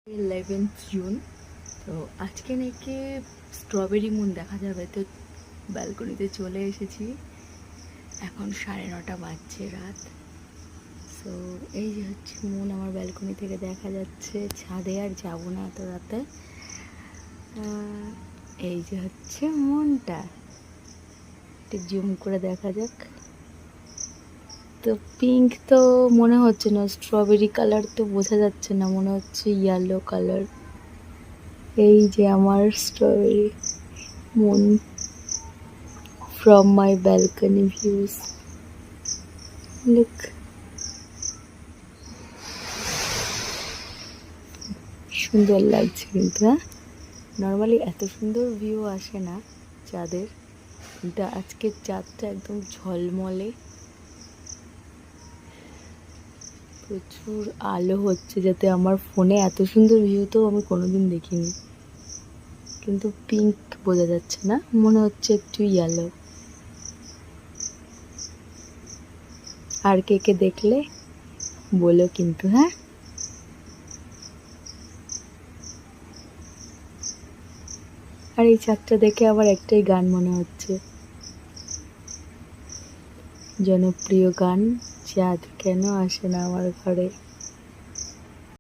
11 June. তো আজকে নাকি স্ট্রবেরি মুন দেখা যাবে, তো ব্যালকনিতে চলে এসেছি। এখন 9:30 বাজছে রাত। সো এই যে হচ্ছে মুন, আমার ব্যালকনি থেকে দেখা যাচ্ছে। ছাদে আর যাবো না এত রাতে। এই যে হচ্ছে মুনটা, একটু জুম করে দেখা যাক। তো পিঙ্ক তো মনে হচ্ছে না, স্ট্রবেরি কালার তো বোঝা যাচ্ছে না, মনে হচ্ছে ইয়েলো কালার। এই যে আমার strawberry moon from my balcony views. Look. সুন্দর লাগছে কিন্তু, হ্যাঁ, নর্মালি এত সুন্দর ভিউ আসে না চাঁদের, কিন্তু আজকের চাঁদটা একদম ঝলমলে, প্রচুর আলো হচ্ছে, যাতে আমার ফোনে এত সুন্দর ভিউ তো আমি কোনোদিন দেখিনি। কিন্তু পিঙ্ক বোঝা যাচ্ছে না, মনে হচ্ছে একটু ইয়েলো। আর কে কে দেখলে বলো কিন্তু, হ্যাঁ। আর এই চাঁদটা দেখে আবার একটাই গান মনে হচ্ছে, জনপ্রিয় গান, চাঁদ কেন আসে না আমার ঘরে।